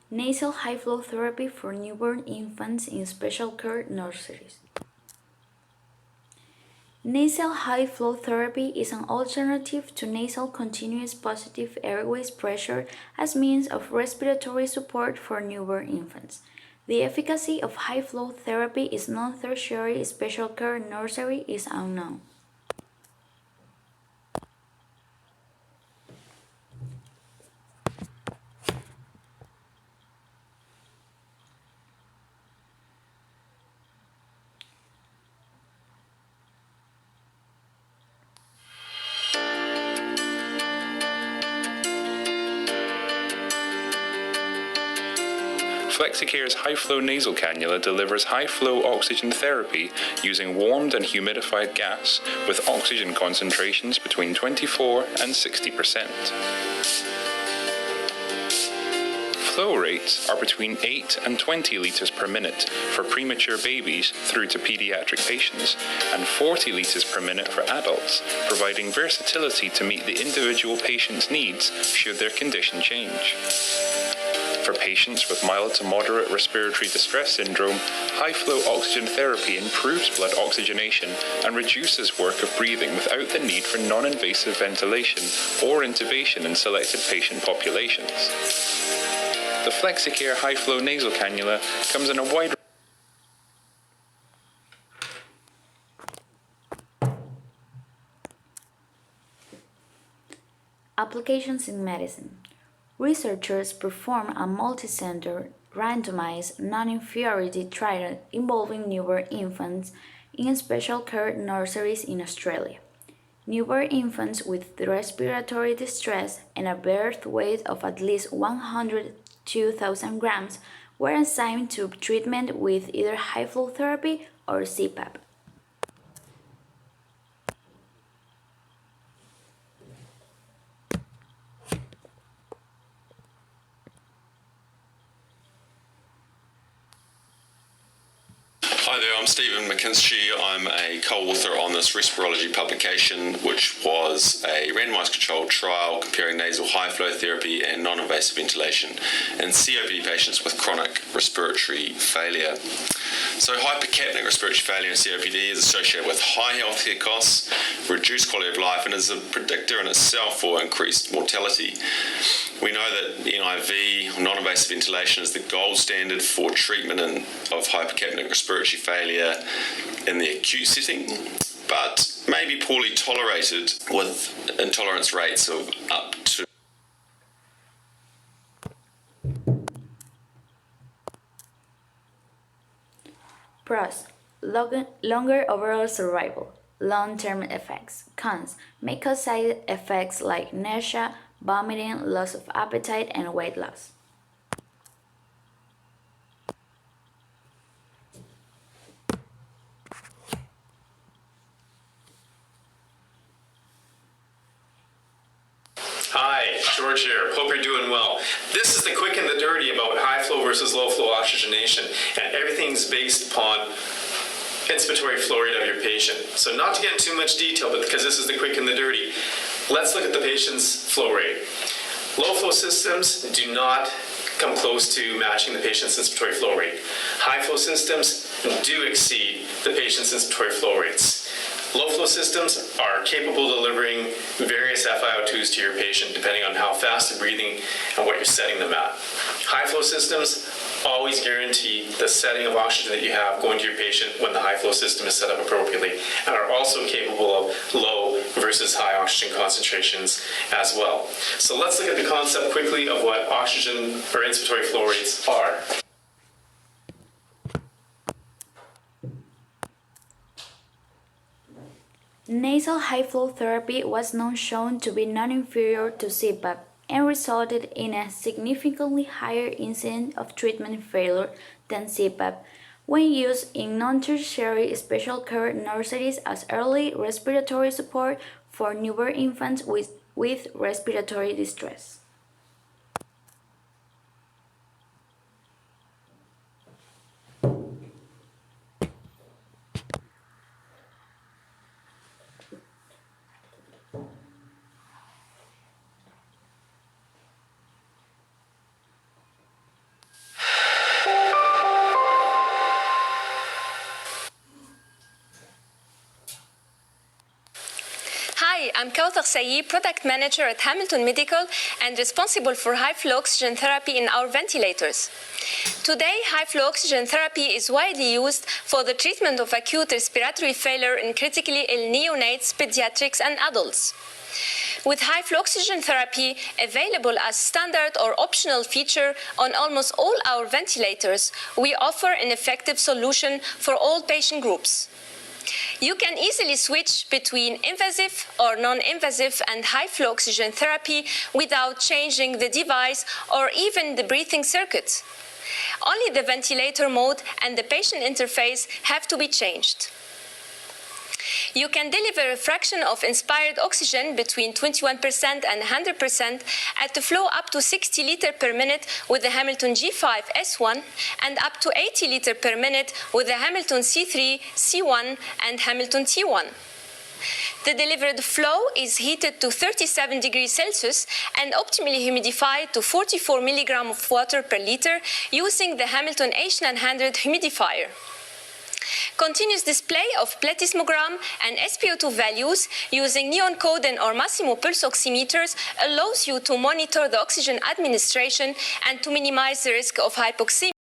Nasal high-flow therapy for newborn infants in special care nurseries. Nasal high-flow therapy is an alternative to nasal continuous positive airways pressure as means of respiratory support for newborn infants. The efficacy of high-flow therapy in non-tertiary special care nursery is unknown. Flexicare's high-flow nasal cannula delivers high-flow oxygen therapy using warmed and humidified gas with oxygen concentrations between 24 and 60%. Flow rates are between 8 and 20 litres per minute for premature babies through to pediatric patients, and 40 litres per minute for adults, providing versatility to meet the individual patient's needs should their condition change. For patients with mild to moderate respiratory distress syndrome, high-flow oxygen therapy improves blood oxygenation and reduces work of breathing without the need for non-invasive ventilation or intubation in selected patient populations. The Flexicare high-flow nasal cannula comes in a wide Applications in medicine. Researchers perform a multicenter, randomized, non-inferiority trial involving newborn infants in special care nurseries in Australia. Newborn infants with respiratory distress and a birth weight of at least 102,000 grams were assigned to treatment with either high-flow therapy or CPAP. Hi there, I'm Stephen McKinstry. I'm a co-author on this respirology publication, which was a randomized controlled trial comparing nasal high-flow therapy and non-invasive ventilation in COPD patients with chronic respiratory failure. So hypercapnic respiratory failure in COPD is associated with high healthcare costs, reduced quality of life, and is a predictor in itself for increased mortality. We know that NIV, non-invasive ventilation, is the gold standard for treatment of hypercapnic respiratory failure in the acute setting, but may be poorly tolerated with intolerance rates of up to Pros: longer overall survival. Long-term effects. Cons: may cause side effects like nausea, vomiting, loss of appetite, and weight loss. Hi, George here. Hope you're doing well. This is the quick and the dirty about high flow versus low flow oxygenation, and everything's based upon inspiratory flow rate of your patient. So not to get into too much detail, but because this is the quick and the dirty, let's look at the patient's flow rate. Low flow systems do not come close to matching the patient's inspiratory flow rate. High flow systems do exceed the patient's inspiratory flow rates. Low flow systems are capable of delivering various FiO2s to your patient depending on how fast they're breathing and what you're setting them at. High flow systems always guarantee the setting of oxygen that you have going to your patient when the high flow system is set up appropriately, and are also capable of low versus high oxygen concentrations as well. So let's look at the concept quickly of what oxygen or inspiratory flow rates are. Nasal high-flow therapy was not shown to be non-inferior to CPAP and resulted in a significantly higher incidence of treatment failure than CPAP when used in non-tertiary special care nurseries as early respiratory support for newborn infants with respiratory distress. I'm Kauthar Sayi, Product Manager at Hamilton Medical and responsible for high-flow oxygen therapy in our ventilators. Today, high-flow oxygen therapy is widely used for the treatment of acute respiratory failure in critically ill neonates, pediatrics, and adults. With high-flow oxygen therapy available as standard or optional feature on almost all our ventilators, we offer an effective solution for all patient groups. You can easily switch between invasive or non-invasive and high-flow oxygen therapy without changing the device or even the breathing circuit. Only the ventilator mode and the patient interface have to be changed. You can deliver a fraction of inspired oxygen between 21% and 100% at a flow up to 60 liters per minute with the Hamilton G5 S1 and up to 80 liters per minute with the Hamilton C3, C1 and Hamilton T1. The delivered flow is heated to 37 degrees Celsius and optimally humidified to 44 milligrams of water per liter using the Hamilton H900 humidifier. Continuous display of plethysmogram and SpO2 values using neon codon or Massimo pulse oximeters allows you to monitor the oxygen administration and to minimize the risk of hypoxemia.